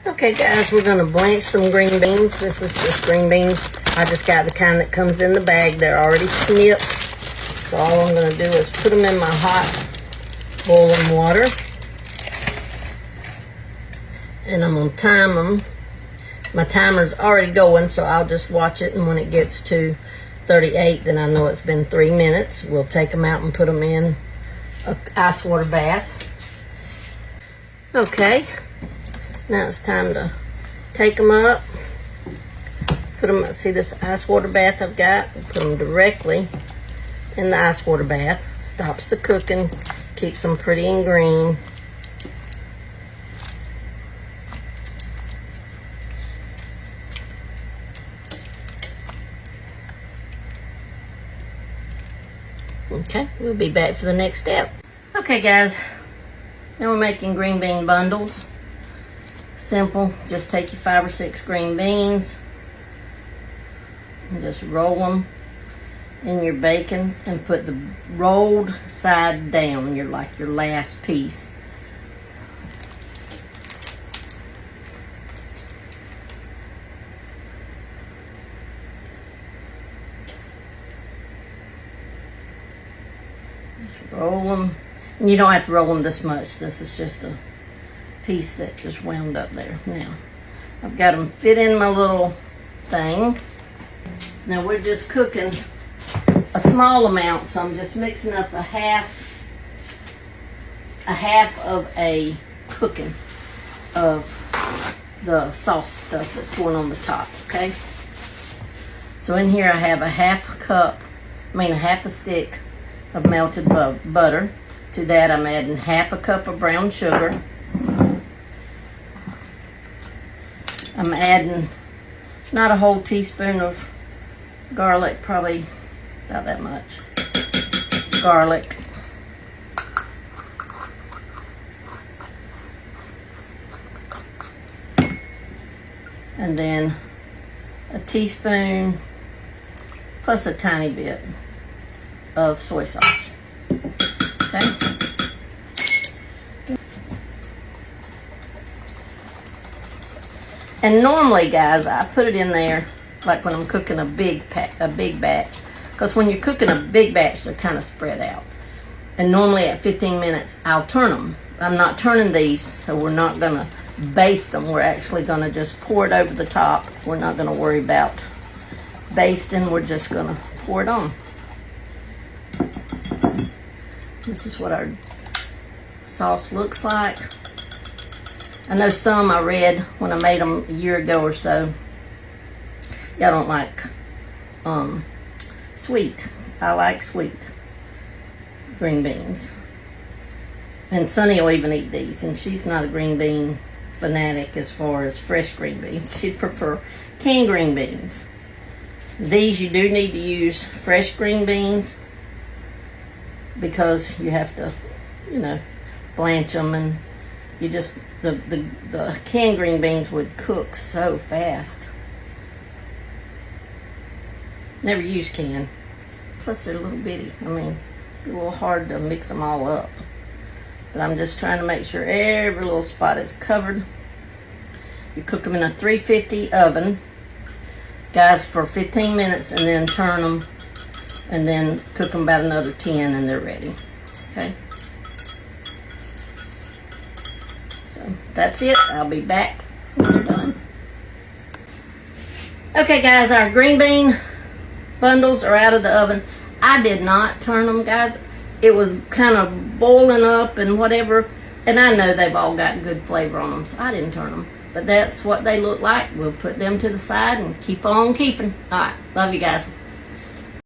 Okay guys, we're gonna blanch some green beans. This is just green beans. I just got the kind that comes in the bag. They're already snipped. So all I'm gonna do is put them in my hot boiling water. And I'm gonna time them. My timer's already going, so I'll just watch it, and when it gets to 38, then I know it's been 3 minutes. We'll take them out and put them in an ice water bath. Okay, now it's time to take them up. Put them, see this ice water bath I've got? Put them directly in the ice water bath. Stops the cooking, keeps them pretty and green. Okay, we'll be back for the next step. Okay guys, now we're making green bean bundles. Simple, just take your 5 or 6 green beans and just roll them in your bacon and put the rolled side down, your last piece. Roll them, and you don't have to roll them this much. This is just a piece that just wound up there. Now, I've got them fit in my little thing. Now we're just cooking a small amount, so I'm just mixing up a half of a cooking of the sauce stuff that's going on the top, okay? So in here I have a half a stick of melted butter. To that I'm adding half a cup of brown sugar. I'm adding not a whole teaspoon of garlic, probably about that much garlic. And then a teaspoon plus a tiny bit of soy sauce. Okay. And normally, guys, I put it in there like when I'm cooking a big batch, because when you're cooking a big batch, they're kind of spread out. And normally at 15 minutes, I'll turn them. I'm not turning these, so we're not gonna baste them. We're actually gonna just pour it over the top. We're not gonna worry about basting. We're just gonna pour it on. This is what our sauce looks like. I know some I read when I made them a year ago or so, y'all don't like sweet. I like sweet green beans. And Sunny will even eat these, and she's not a green bean fanatic as far as fresh green beans. She'd prefer canned green beans. These you do need to use fresh green beans, because you have to, you know, blanch them, and you just, the canned green beans would cook so fast. Never use canned. Plus they're a little bitty. I mean, a little hard to mix them all up. But I'm just trying to make sure every little spot is covered. You cook them in a 350 oven, guys, for 15 minutes, and then turn them, and then cook them about another 10, and they're ready. Okay. So that's it. I'll be back when they're done. Okay, guys, our green bean bundles are out of the oven. I did not turn them, guys. It was kind of boiling up and whatever, and I know they've all got good flavor on them, so I didn't turn them. But that's what they look like. We'll put them to the side and keep on keeping. All right, love you guys.